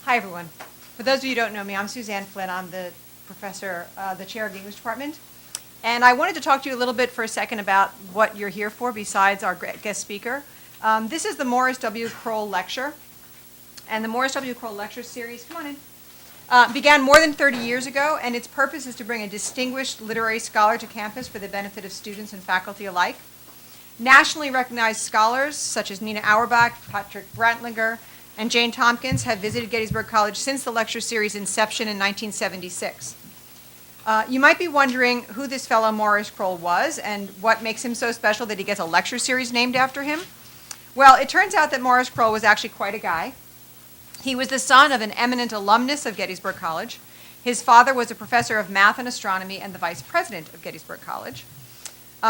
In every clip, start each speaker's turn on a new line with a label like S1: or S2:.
S1: Hi, everyone. For those of you who don't know me, I'm Suzanne Flynn. I'm the the chair of the English department. And I wanted to talk to you a little bit for a second about what you're here for besides our guest speaker. This is the Morris W. Croll Lecture. And the Morris W. Croll Lecture series, come on in, began more than 30 years ago, and its purpose is to bring a distinguished literary scholar to campus for the benefit of students and faculty alike. Nationally recognized scholars such as Nina Auerbach, Patrick Brantlinger, and Jane Tompkins have visited Gettysburg College since the lecture series' inception in 1976. You might be wondering who this fellow Morris Croll was and what makes him so special that he gets a lecture series named after him. Well, it turns out that Morris Croll was actually quite a guy. He was the son of an eminent alumnus of Gettysburg College. His father was a professor of math and astronomy and the vice president of Gettysburg College.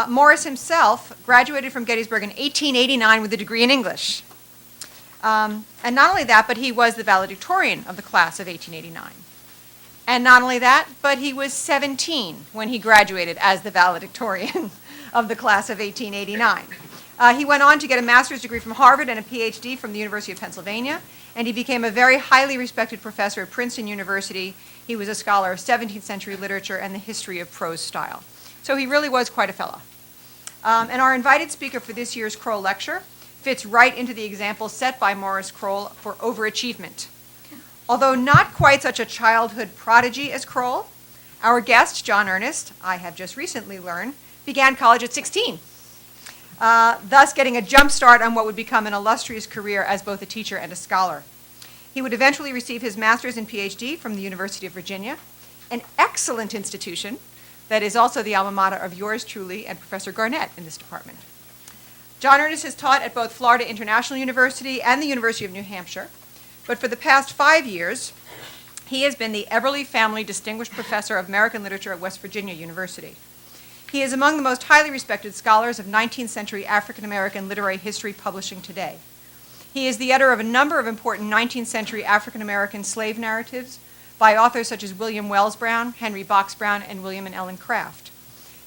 S1: Morris himself graduated from Gettysburg in 1889 with a degree in English. And not only that, but he was the valedictorian of the class of 1889. And not only that, but he was 17 when he graduated as the valedictorian of the class of 1889. He went on to get a master's degree from Harvard and a PhD from the University of Pennsylvania, and he became a very highly respected professor at Princeton University. He was a scholar of 17th century literature and the history of prose style. So he really was quite a fellow. And our invited speaker for this year's Croll Lecture fits right into the example set by Morris Croll for overachievement. Although not quite such a childhood prodigy as Croll, our guest, John Ernest, I have just recently learned, began college at 16, thus getting a jump start on what would become an illustrious career as both a teacher and a scholar. He would eventually receive his master's and PhD from the University of Virginia, an excellent institution that is also the alma mater of yours truly and Professor Garnett in this department. John Ernest has taught at both Florida International University and the University of New Hampshire, but for the past 5 years, he has been the Everly Family Distinguished Professor of American Literature at West Virginia University. He is among the most highly respected scholars of 19th century African American literary history publishing today. He is the editor of a number of important 19th century African American slave narratives by authors such as William Wells Brown, Henry Box Brown, and William and Ellen Craft.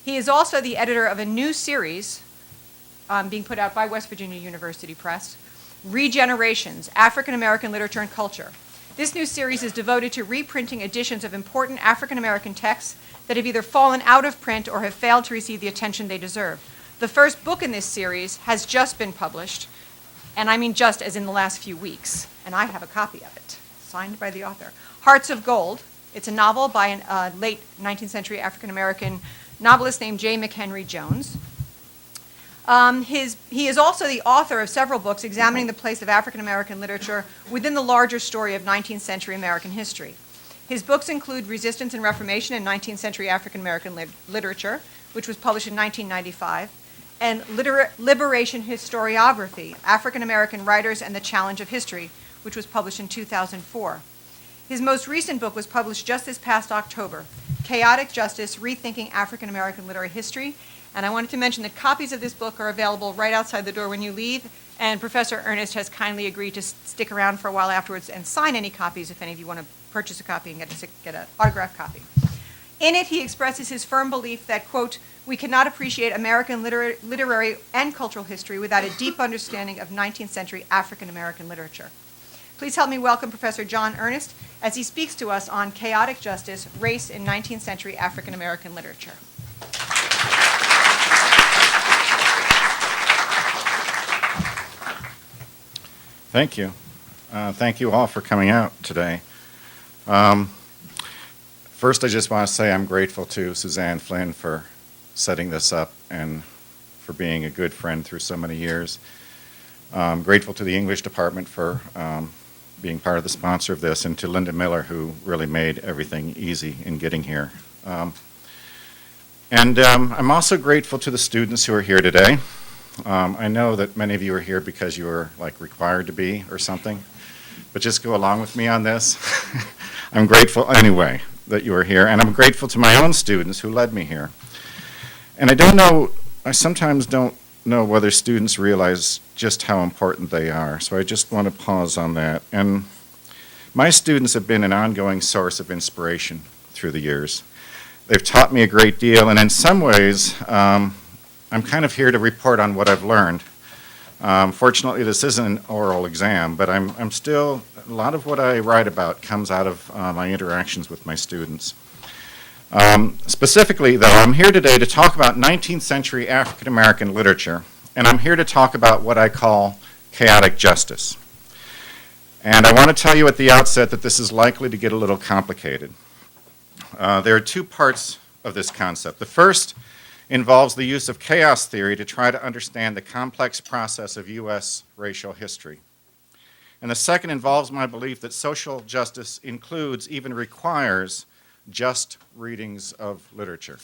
S1: He is also the editor of a new series being put out by West Virginia University Press, Regenerations, African American Literature and Culture. This new series is devoted to reprinting editions of important African American texts that have either fallen out of print or have failed to receive the attention they deserve. The first book in this series has just been published, and I mean just as in the last few weeks, and I have a copy of it, signed by the author. Hearts of Gold. It's a novel by a late 19th century African American novelist named J. McHenry Jones. He is also the author of several books examining the place of African American literature within the larger story of 19th century American history. His books include Resistance and Reformation in 19th Century African American Literature, which was published in 1995, and Liberation Historiography, African American Writers and the Challenge of History, which was published in 2004. His most recent book was published just this past October, Chaotic Justice, Rethinking African American Literary History. And I wanted to mention that copies of this book are available right outside the door when you leave, and Professor Ernest has kindly agreed to stick around for a while afterwards and sign any copies if any of you want to purchase a copy and get an autographed copy. In it, he expresses his firm belief that, quote, we cannot appreciate American literary and cultural history without a deep understanding of 19th century African American literature. Please help me welcome Professor John Ernest as he speaks to us on Chaotic Justice, Race in 19th Century African American Literature.
S2: Thank you. Thank you all for coming out today. First, I just want to say I'm grateful to Suzanne Flynn for setting this up and for being a good friend through so many years. I'm grateful to the English department for being part of the sponsor of this, and to Linda Miller, who really made everything easy in getting here. I'm also grateful to the students who are here today. I know that many of you are here because you were required to be or something, but just go along with me on this. I'm grateful anyway that you are here, and I'm grateful to my own students who led me here. And I sometimes don't know whether students realize just how important they are, so I just want to pause on that. And my students have been an ongoing source of inspiration through the years. They've taught me a great deal, and in some ways, I'm kind of here to report on what I've learned. Fortunately, this isn't an oral exam, but I'm still, a lot of what I write about comes out of my interactions with my students. Specifically, though, I'm here today to talk about 19th century African American literature, and I'm here to talk about what I call chaotic justice. And I want to tell you at the outset that this is likely to get a little complicated. There are two parts of this concept. The first involves the use of chaos theory to try to understand the complex process of U.S. racial history. And the second involves my belief that social justice includes, even requires, just readings of literature.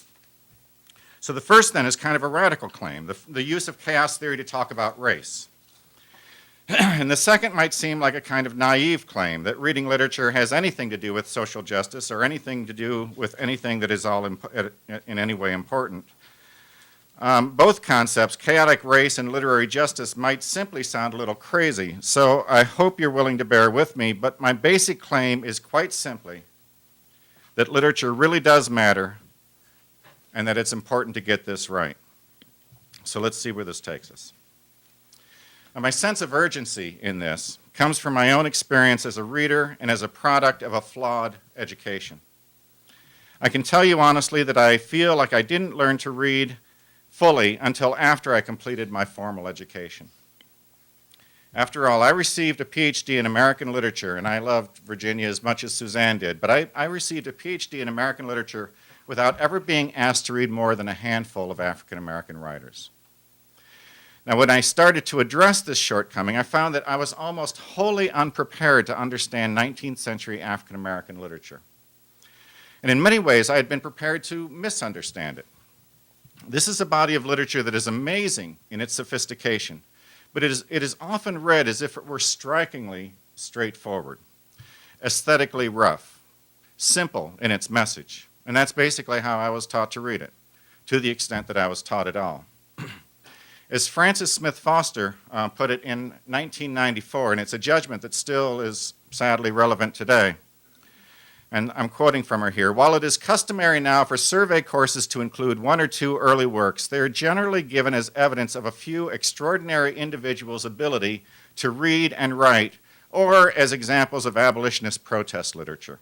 S2: So the first then is kind of a radical claim, the use of chaos theory to talk about race. And the second might seem like a kind of naive claim that reading literature has anything to do with social justice or anything to do with anything that is all in any way important. Both concepts, chaotic race and literary justice, might simply sound a little crazy, so I hope you're willing to bear with me, but my basic claim is quite simply that literature really does matter and that it's important to get this right. So let's see where this takes us. Now, my sense of urgency in this comes from my own experience as a reader and as a product of a flawed education. I can tell you honestly that I feel like I didn't learn to read fully until after I completed my formal education. After all, I received a PhD in American literature, and I loved Virginia as much as Suzanne did, but I received a PhD in American literature without ever being asked to read more than a handful of African American writers. Now, when I started to address this shortcoming, I found that I was almost wholly unprepared to understand 19th century African American literature. And in many ways, I had been prepared to misunderstand it. This is a body of literature that is amazing in its sophistication, but it is often read as if it were strikingly straightforward, aesthetically rough, simple in its message. And that's basically how I was taught to read it, to the extent that I was taught at all. As Frances Smith Foster put it in 1994, and it's a judgment that still is sadly relevant today, and I'm quoting from her here, "While it is customary now for survey courses to include one or two early works, they are generally given as evidence of a few extraordinary individuals' ability to read and write, or as examples of abolitionist protest literature.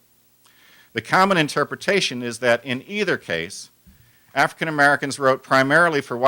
S2: The common interpretation is that in either case, African Americans wrote primarily for white